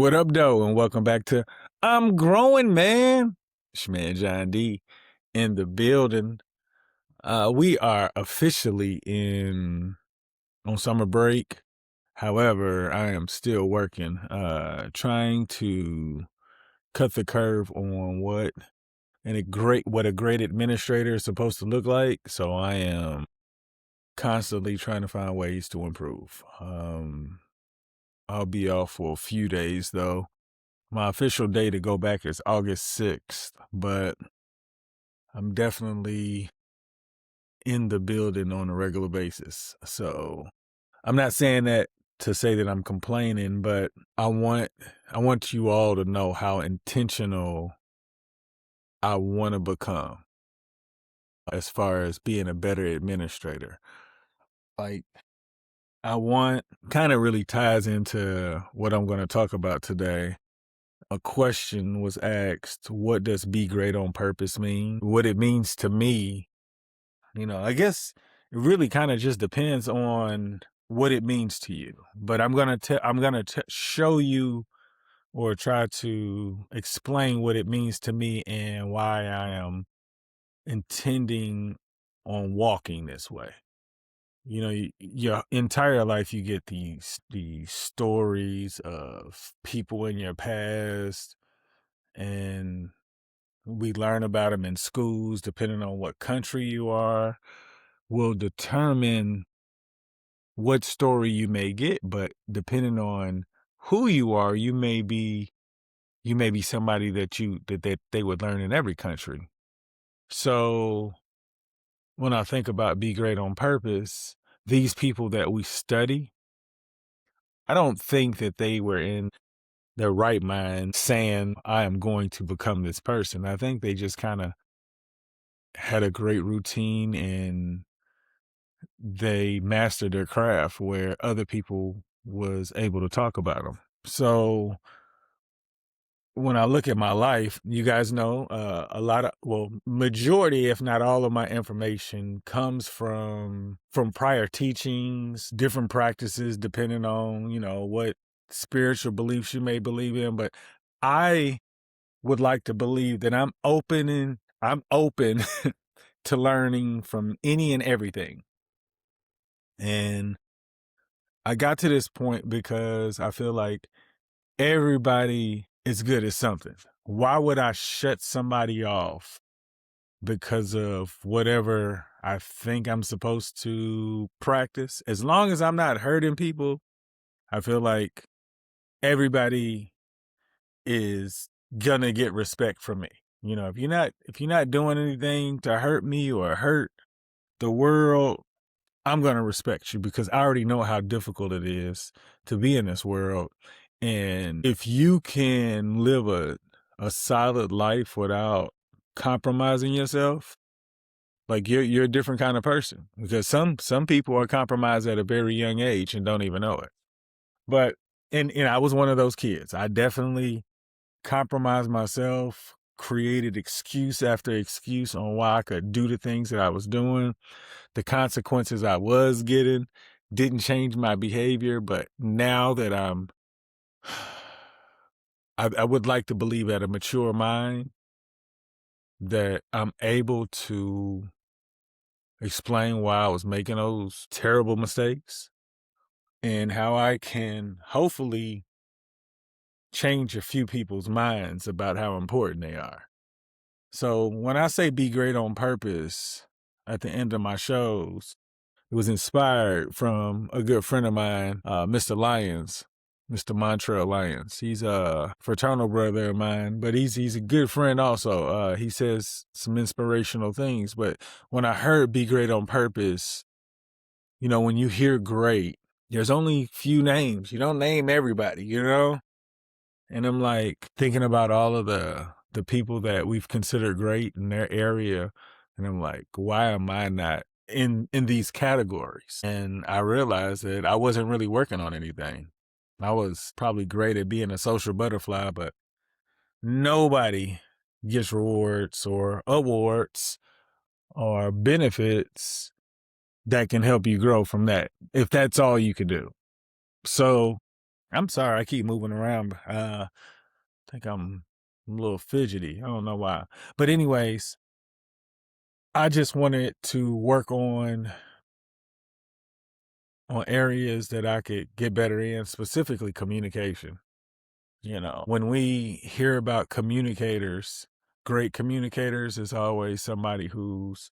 What up, though? And welcome back to I'm Growing, man. Shman John D in the building. We are officially on summer break. However, I am still working, trying to cut the curve on what a great administrator is supposed to look like. So I am constantly trying to find ways to improve. I'll be off for a few days though. My official day to go back is August 6th, but I'm definitely in the building on a regular basis. So I'm not saying that to say that I'm complaining, but I want you all to know how intentional I want to become as far as being a better administrator. Like I want kind of really ties into what I'm going to talk about today. A question was asked, what does be great on purpose mean? What it means to me, I guess it really kind of just depends on what it means to you. But I'm going to show you or try to explain what it means to me and why I am intending on walking this way. Your entire life you get these stories of people in your past, and we learn about them in schools. Depending on what country you are, will determine what story you may get. But depending on who you are, you may be somebody that they would learn in every country. So when I think about be great on purpose, these people that we study, I don't think that they were in their right mind saying, I am going to become this person. I think they just kind of had a great routine and they mastered their craft where other people was able to talk about them. So when I look at my life, you guys know majority, if not all of my information comes from prior teachings, different practices, depending on, what spiritual beliefs you may believe in. But I would like to believe that I'm open to learning from any and everything. And I got to this point because I feel like everybody is good at something. Why would I shut somebody off because of whatever I think I'm supposed to practice? As long as I'm not hurting people, I feel like everybody is gonna get respect from me. If you're not doing anything to hurt me or hurt the world, I'm going to respect you because I already know how difficult it is to be in this world. And if you can live a solid life without compromising yourself, like you're a different kind of person, because some people are compromised at a very young age and don't even know it. But and I was one of those kids. I definitely compromised myself, created excuse after excuse on why I could do the things that I was doing. The consequences I was getting didn't change my behavior, but now that I would like to believe at a mature mind that I'm able to explain why I was making those terrible mistakes and how I can hopefully change a few people's minds about how important they are. So when I say be great on purpose at the end of my shows, it was inspired from a good friend of mine, Mr. Lyons, Mr. Montrell Lyons. He's a fraternal brother of mine, but he's a good friend also. He says some inspirational things. But when I heard be great on purpose, when you hear great, there's only few names. You don't name everybody. And I'm like thinking about all of the people that we've considered great in their area. And I'm like, why am I not in these categories? And I realized that I wasn't really working on anything. I was probably great at being a social butterfly, but nobody gets rewards or awards or benefits that can help you grow from that, if that's all you can do. So I'm sorry, I keep moving around. I think I'm a little fidgety. I don't know why. But anyways, I just wanted to work on areas that I could get better in, specifically communication. When we hear about communicators, great communicators is always somebody who's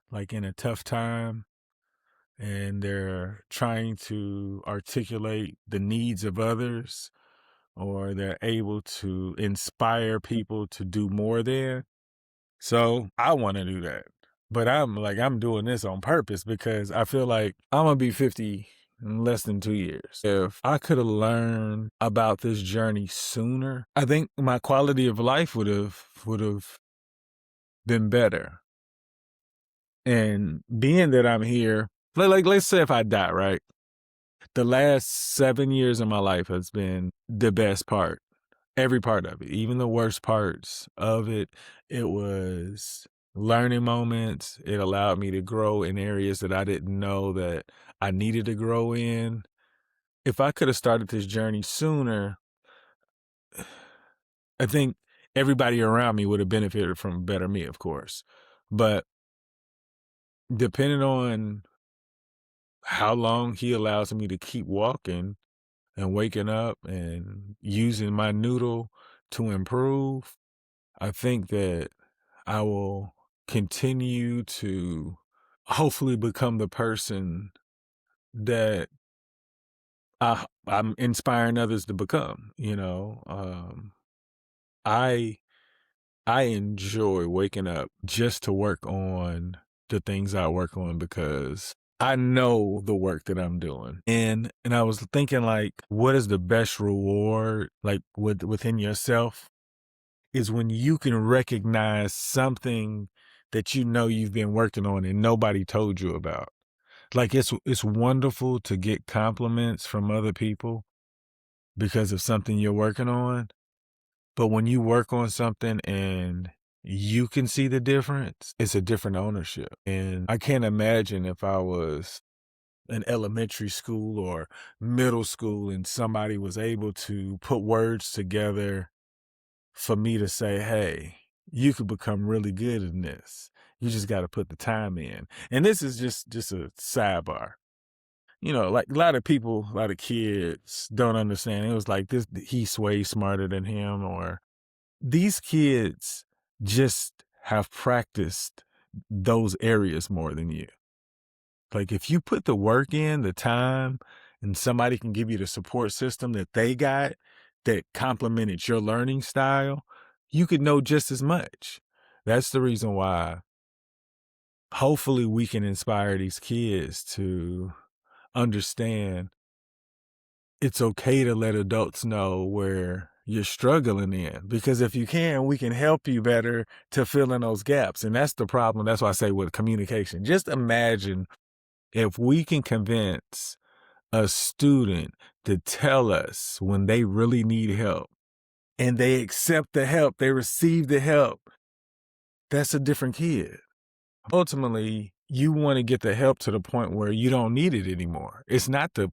like in a tough time and they're trying to articulate the needs of others, or they're able to inspire people to do more than. So I want to do that. But I'm doing this on purpose because I feel like I'm going to be 50 in less than 2 years. If I could have learned about this journey sooner, I think my quality of life would have been better. And being that I'm here, like let's say if I die, right? The last 7 years of my life has been the best part. Every part of it, even the worst parts of it, it was learning moments. It allowed me to grow in areas that I didn't know that I needed to grow in. If I could have started this journey sooner, I think everybody around me would have benefited from better me, of course. But depending on how long he allows me to keep walking and waking up and using my noodle to improve, I think that I will continue to hopefully become the person that I'm inspiring others to become. I I enjoy waking up just to work on the things I work on because I know the work that I'm doing. And I was thinking, like, what is the best reward like within yourself is when you can recognize something that you know you've been working on and nobody told you about. Like it's wonderful to get compliments from other people because of something you're working on, but when you work on something and you can see the difference, it's a different ownership. And I can't imagine if I was in elementary school or middle school and somebody was able to put words together for me to say, hey, you could become really good in this. You just got to put the time in. And this is just a sidebar. Like a lot of people, a lot of kids don't understand. It was like this, he's way smarter than him, or these kids just have practiced those areas more than you. Like if you put the work in, the time, and somebody can give you the support system that they got that complemented your learning style, you could know just as much. That's the reason why hopefully we can inspire these kids to understand it's okay to let adults know where you're struggling in, because if you can, we can help you better to fill in those gaps. And that's the problem. That's why I say with communication, just imagine if we can convince a student to tell us when they really need help and they accept the help, they receive the help, that's a different kid. Ultimately, you want to get the help to the point where you don't need it anymore. It's not to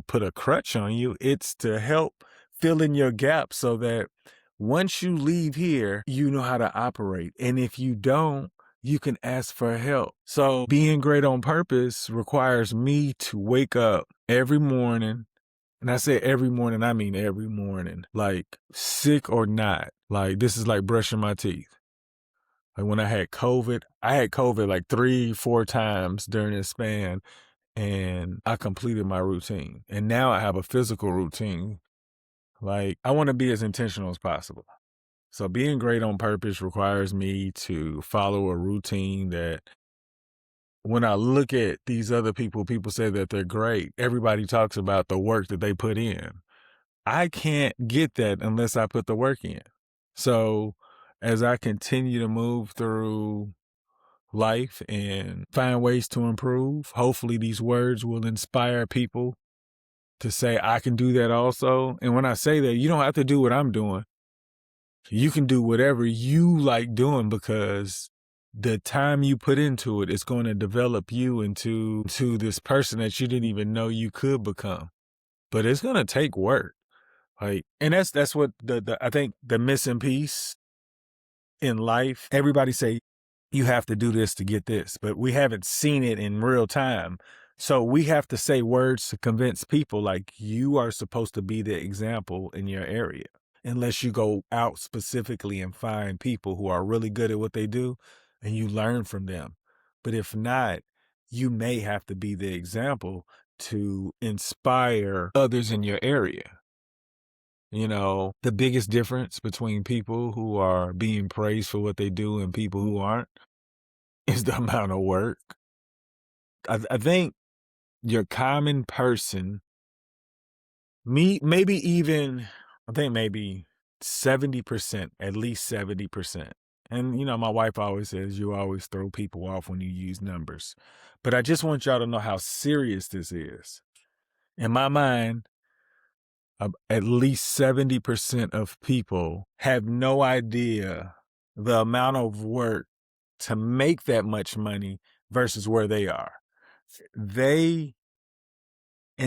put a crutch on you. It's to help fill in your gap so that once you leave here, you know how to operate. And if you don't, you can ask for help. So being great on purpose requires me to wake up every morning. And I say every morning, I mean every morning, like sick or not. Like this is like brushing my teeth. Like when I had COVID like 3, 4 times during this span, and I completed my routine. And now I have a physical routine. Like I want to be as intentional as possible. So being great on purpose requires me to follow a routine that when I look at these other people say that they're great. Everybody talks about the work that they put in. I can't get that unless I put the work in. So as I continue to move through life and find ways to improve, hopefully these words will inspire people to say, I can do that also. And when I say that, you don't have to do what I'm doing. You can do whatever you like doing because the time you put into it is going to develop you into this person that you didn't even know you could become. but it's gonna take work. Like, and that's what the I think the missing piece in life. Everybody say you have to do this to get this, but we haven't seen it in real time. So we have to say words to convince people like you are supposed to be the example in your area. Unless you go out specifically and find people who are really good at what they do and you learn from them. But if not, you may have to be the example to inspire others in your area. You know, the biggest difference between people who are being praised for what they do and people who aren't is the amount of work. I think your common person, maybe even, I think maybe 70%, at least 70%. And, you know, my wife always says you always throw people off when you use numbers. But I just want y'all to know how serious this is. In my mind, at least 70% of people have no idea the amount of work to make that much money versus where they are. And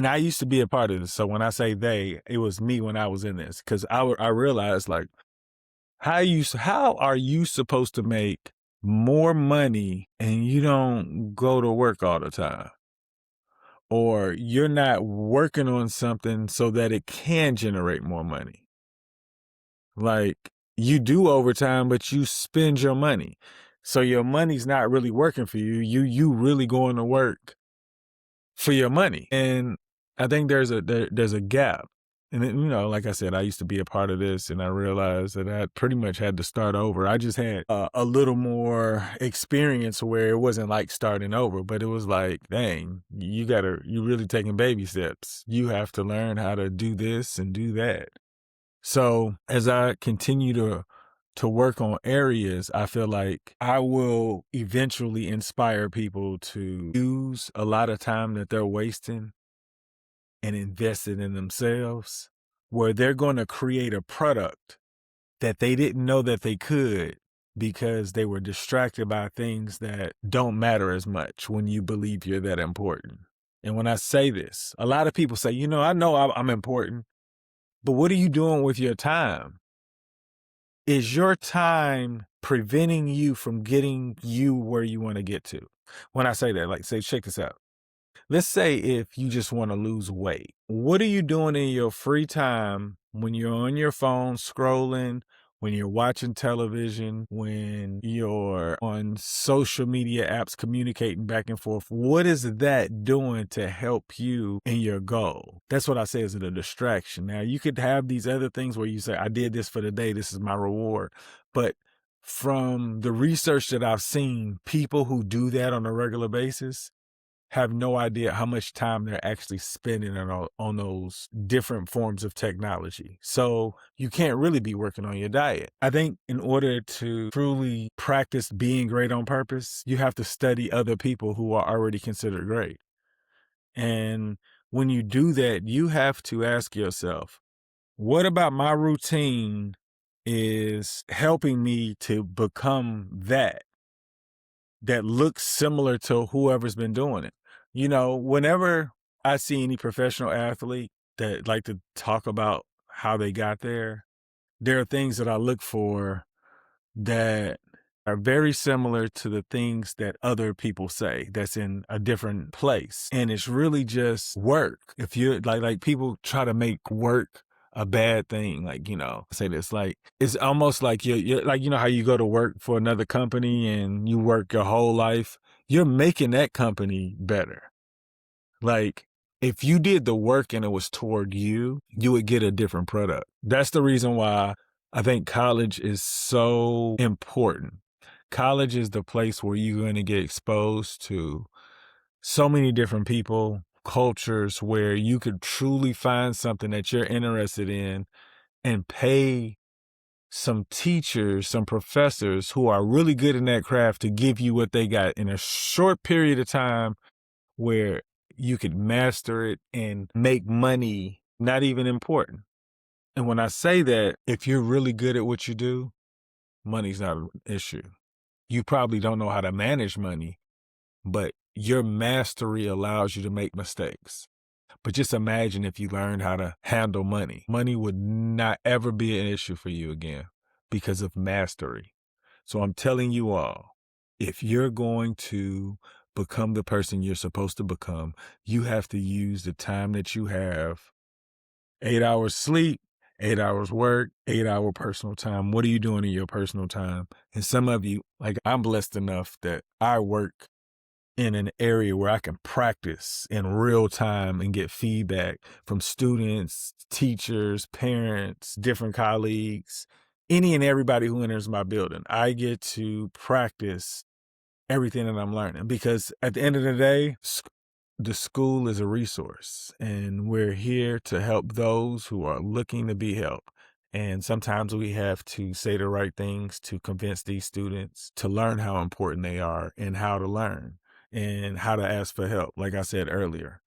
I used to be a part of this. So when I say they, it was me when I was in this, because I realized, like, how are you supposed to make more money and you don't go to work all the time? Or you're not working on something so that it can generate more money. Like, you do overtime, but you spend your money. So your money's not really working for you. You really going to work for your money. And I think there's a gap. And then, you know, like I said, I used to be a part of this, and I realized that I pretty much had to start over. I just had a little more experience where it wasn't like starting over, but it was like, dang, you really taking baby steps. You have to learn how to do this and do that. So as I continue to work on areas, I feel like I will eventually inspire people to use a lot of time that they're wasting and invest it in themselves, where they're going to create a product that they didn't know that they could because they were distracted by things that don't matter as much when you believe you're that important. And when I say this, a lot of people say, you know I'm important, but what are you doing with your time? Is your time preventing you from getting you where you want to get to? When I say that, like, say, check this out. Let's say if you just want to lose weight, what are you doing in your free time when you're on your phone scrolling, when you're watching television, when you're on social media apps communicating back and forth? What is that doing to help you in your goal? That's what I say is a distraction. Now, you could have these other things where you say, I did this for the day, this is my reward. But from the research that I've seen, people who do that on a regular basis have no idea how much time they're actually spending on those different forms of technology. So you can't really be working on your diet. I think in order to truly practice being great on purpose, you have to study other people who are already considered great. And when you do that, you have to ask yourself, what about my routine is helping me to become that looks similar to whoever's been doing it? You know, whenever I see any professional athlete that like to talk about how they got there are things that I look for that are very similar to the things that other people say that's in a different place. And it's really just work. If you're like people try to make work a bad thing, like, you know, say this, like, it's almost like you're like, you know, how you go to work for another company and you work your whole life, you're making that company better. Like, if you did the work and it was toward you, you would get a different product. That's the reason why I think college is so important. College is the place where you're going to get exposed to so many different people, cultures, where you could truly find something that you're interested in and pay some teachers, some professors who are really good in that craft to give you what they got in a short period of time where you could master it and make money not even important. And when I say that, if you're really good at what you do, money's not an issue. You probably don't know how to manage money, but your mastery allows you to make mistakes. But just imagine if you learned how to handle money. Money would not ever be an issue for you again because of mastery. So I'm telling you all, if you're going to become the person you're supposed to become, you have to use the time that you have. 8 hours sleep, 8 hours work, 8 hour personal time. What are you doing in your personal time? And some of you, like I'm blessed enough that I work in an area where I can practice in real time and get feedback from students, teachers, parents, different colleagues, any and everybody who enters my building. I get to practice everything that I'm learning because at the end of the day, the school is a resource and we're here to help those who are looking to be helped. And sometimes we have to say the right things to convince these students to learn how important they are and how to learn and how to ask for help. Like I said earlier,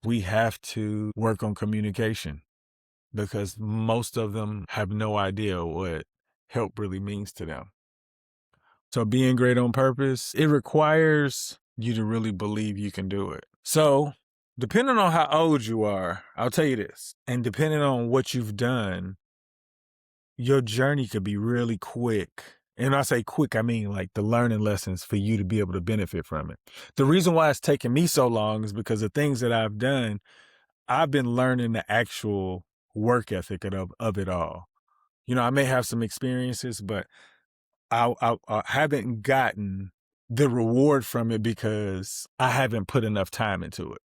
we have to work on communication because most of them have no idea what help really means to them. So being great on purpose, it requires you to really believe you can do it. So depending on how old you are, I'll tell you this, and depending on what you've done, your journey could be really quick. And when I say quick, I mean like the learning lessons for you to be able to benefit from it. The reason why it's taken me so long is because the things that I've done, I've been learning the actual work ethic of it all. You know, I may have some experiences, but I haven't gotten the reward from it because I haven't put enough time into it.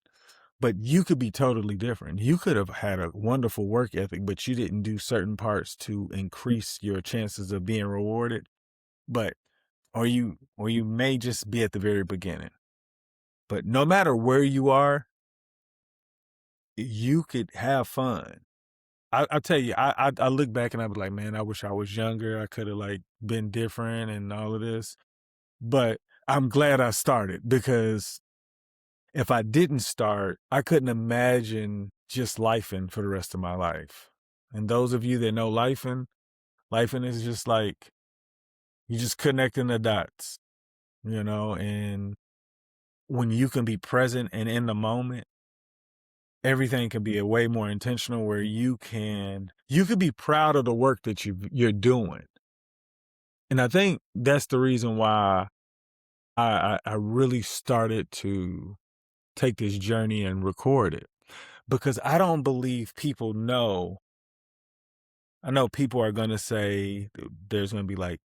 But you could be totally different. You could have had a wonderful work ethic, but you didn't do certain parts to increase your chances of being rewarded. But or you may just be at the very beginning. But no matter where you are, you could have fun. I tell you, I look back and I was like, man, I wish I was younger. I could have like been different and all of this. But I'm glad I started because if I didn't start, I couldn't imagine just lifing for the rest of my life. And those of you that know lifing is just like you just connecting the dots, and when you can be present and in the moment, everything can be a way more intentional where you could be proud of the work that you're doing. And I think that's the reason why I really started to take this journey and record it because I don't believe people know. I know people are going to say there's going to be like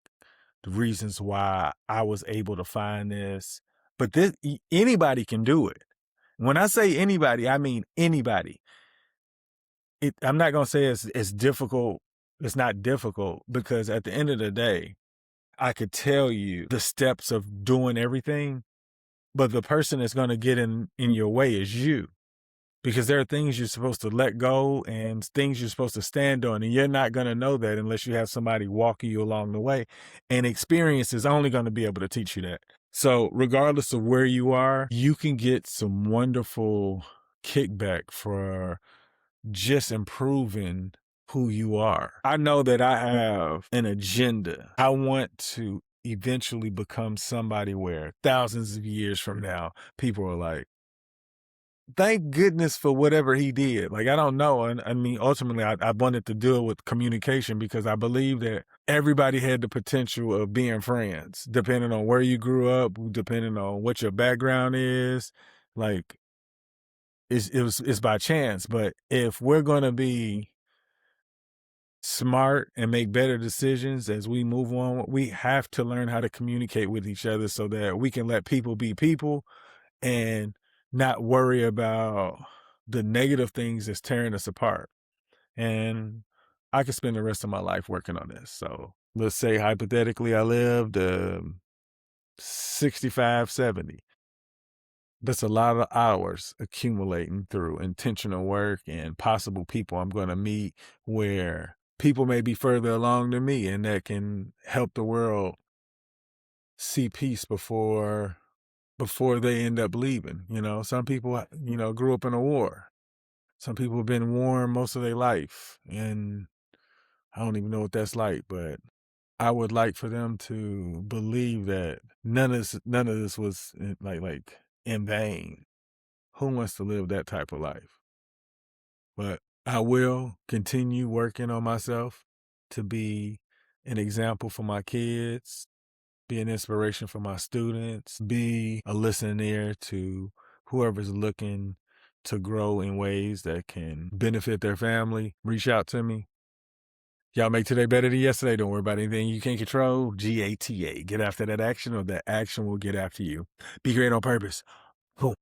the reasons why I was able to find this, but anybody can do it. When I say anybody, I mean anybody. I'm not going to say it's difficult. It's not difficult because at the end of the day, I could tell you the steps of doing everything, but the person that's going to get in your way is you. Because there are things you're supposed to let go and things you're supposed to stand on. And you're not going to know that unless you have somebody walking you along the way. And experience is only going to be able to teach you that. So regardless of where you are, you can get some wonderful kickback for just improving who you are. I know that I have an agenda. I want to eventually become somebody where thousands of years from now, people are like, thank goodness for whatever he did. Like, I don't know. And I mean, ultimately, I wanted to deal with communication because I believe that everybody had the potential of being friends, depending on where you grew up, depending on what your background is. Like, it's by chance. But if we're going to be smart and make better decisions as we move on, we have to learn how to communicate with each other so that we can let people be people and not worry about the negative things that's tearing us apart. And I could spend the rest of my life working on this. So let's say hypothetically I lived 65, 70. That's a lot of hours accumulating through intentional work and possible people I'm going to meet where people may be further along than me and that can help the world see peace before they end up leaving. Some people, grew up in a war. Some people have been warned most of their life, and I don't even know what that's like, but I would like for them to believe that none of this was like in vain. Who wants to live that type of life? but I will continue working on myself to be an example for my kids, be an inspiration for my students, be a listening ear to whoever's looking to grow in ways that can benefit their family. Reach out to me. Y'all make today better than yesterday. Don't worry about anything you can't control. GATA. Get after that action, or that action will get after you. Be great on purpose. Boom.